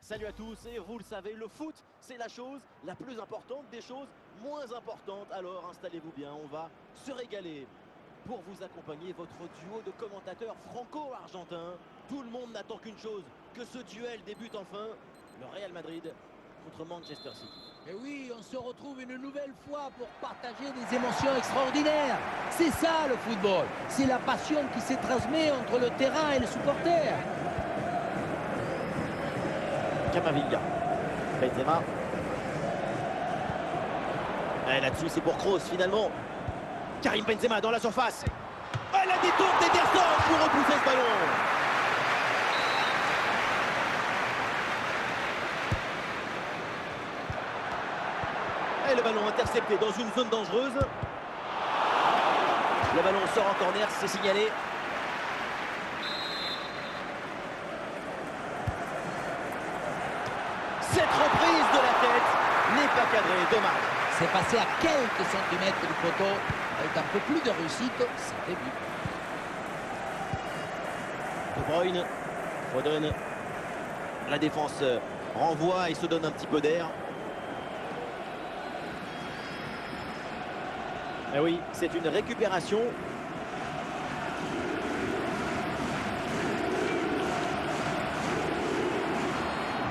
Salut à tous, et vous le savez, le foot, c'est la chose la plus importante des choses moins importantes. Alors installez-vous bien, on va se régaler. Pour vous accompagner, votre duo de commentateurs franco-argentins. Tout le monde n'attend qu'une chose, que ce duel débute enfin. Le Real Madrid contre Manchester City. Et oui, on se retrouve une nouvelle fois pour partager des émotions extraordinaires. C'est ça le football, c'est la passion qui se transmet entre le terrain et les supporters. Camavinga, Benzema. Et là-dessus, c'est pour Kroos finalement. Karim Benzema dans la surface. Elle a détourné d'Ederson pour repousser ce ballon. Et le ballon intercepté dans une zone dangereuse. Le ballon sort en corner, c'est signalé. Cette reprise de la tête n'est pas cadrée, dommage. C'est passé à quelques centimètres du poteau. Avec un peu plus de réussite, c'était but. De Bruyne, Foden. La défense renvoie et se donne un petit peu d'air. Et oui, c'est une récupération.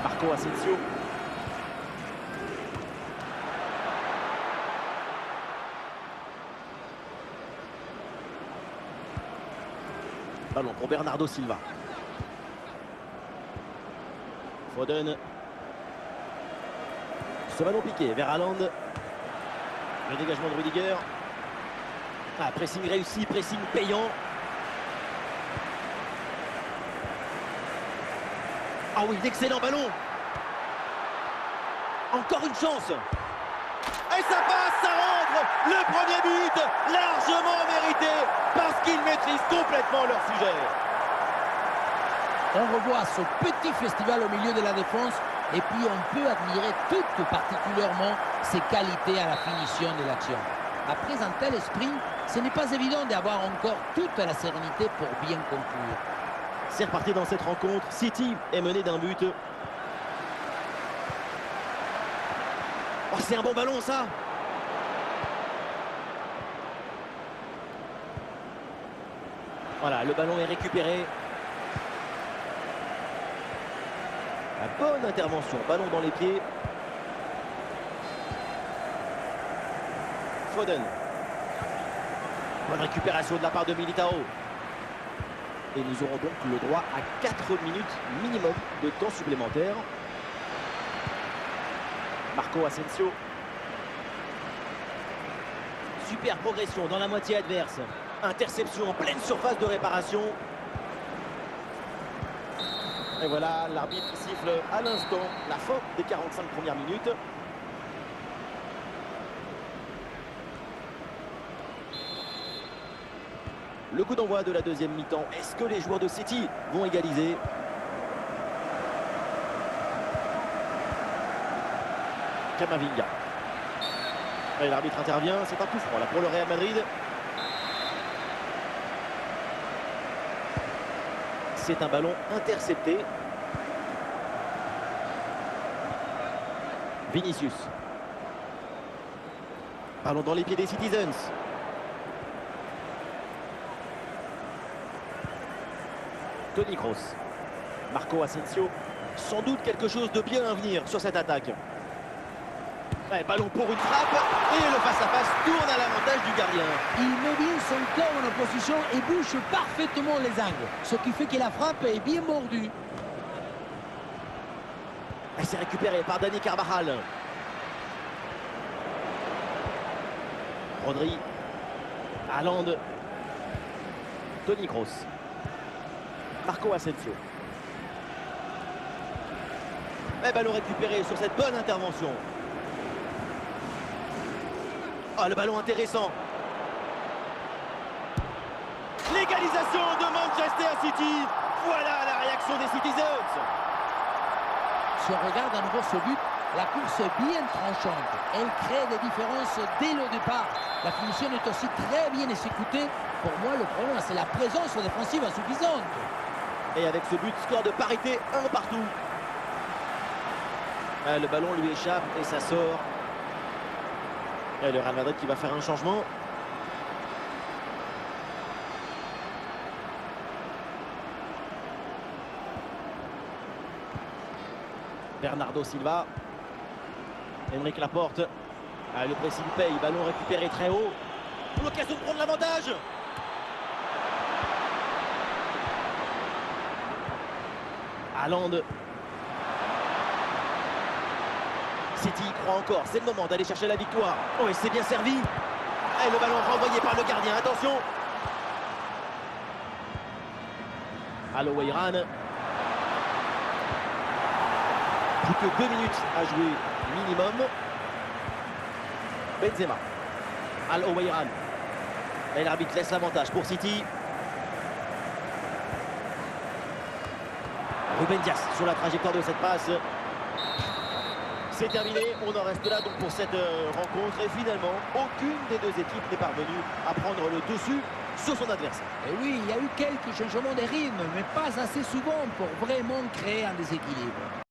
Marco Asensio. Ballon pour Bernardo Silva. Foden. Ce ballon piqué vers Haaland. Le dégagement de Rudiger. Ah, pressing réussi, pressing payant. Ah oui, d'excellent ballon. Encore une chance. Et ça passe, ça rentre. Le premier but, largement mérité, parce qu'ils maîtrisent complètement leur sujet. On revoit ce petit festival au milieu de la défense et puis on peut admirer tout particulièrement ses qualités à la finition de l'action. Après un tel esprit, ce n'est pas évident d'avoir encore toute la sérénité pour bien conclure. C'est reparti dans cette rencontre. City est mené d'un but. Oh, c'est un bon ballon, ça. Voilà, le ballon est récupéré. La bonne intervention. Ballon dans les pieds. Foden. Bonne récupération de la part de Militao. Et nous aurons donc le droit à 4 minutes minimum de temps supplémentaire. Marco Asensio. Super progression dans la moitié adverse. Interception en pleine surface de réparation. Et voilà, l'arbitre siffle à l'instant la fin des 45 premières minutes. Le coup d'envoi de la deuxième mi-temps. Est-ce que les joueurs de City vont égaliser? Camavinga. Et l'arbitre intervient. C'est un coup franc là pour le Real Madrid. C'est un ballon intercepté. Vinicius. Ballon dans les pieds des Citizens. Toni Kroos. Marco Asensio. Sans doute quelque chose de bien à venir sur cette attaque. Ouais, ballon pour une frappe. Et le face-à-face tourne à l'avantage du gardien. Il met bien son corps en opposition et bouge parfaitement les angles. Ce qui fait que la frappe est bien mordue. Elle s'est récupérée par Dani Carvajal. Rodri. Haaland. Toni Kroos. Marco Asensio. Et ballon récupéré sur cette bonne intervention. Oh, le ballon intéressant. L'égalisation de Manchester City. Voilà la réaction des Citizens. Si on regarde à nouveau ce but, la course est bien tranchante. Elle crée des différences dès le départ. La finition est aussi très bien exécutée. Pour moi, le problème, c'est la présence défensive insuffisante. Et avec ce but, score de parité, un partout. Le ballon lui échappe et ça sort. Et le Real Madrid qui va faire un changement. Bernardo Silva. Aymeric Laporte. Le pressing paye. Ballon récupéré très haut. L'occasion de prendre l'avantage. Haaland. City y croit encore. C'est le moment d'aller chercher la victoire. Oh, et c'est bien servi. Et le ballon renvoyé par le gardien. Attention. Al Oweiran. Plus que 2 minutes à jouer minimum. Benzema. Al Oweiran. Et l'arbitre laisse l'avantage pour City. Ruben Dias sur la trajectoire de cette passe. C'est terminé, on en reste là donc pour cette rencontre. Et finalement, aucune des deux équipes n'est parvenue à prendre le dessus sur son adversaire. Et oui, il y a eu quelques changements de rythme, mais pas assez souvent pour vraiment créer un déséquilibre.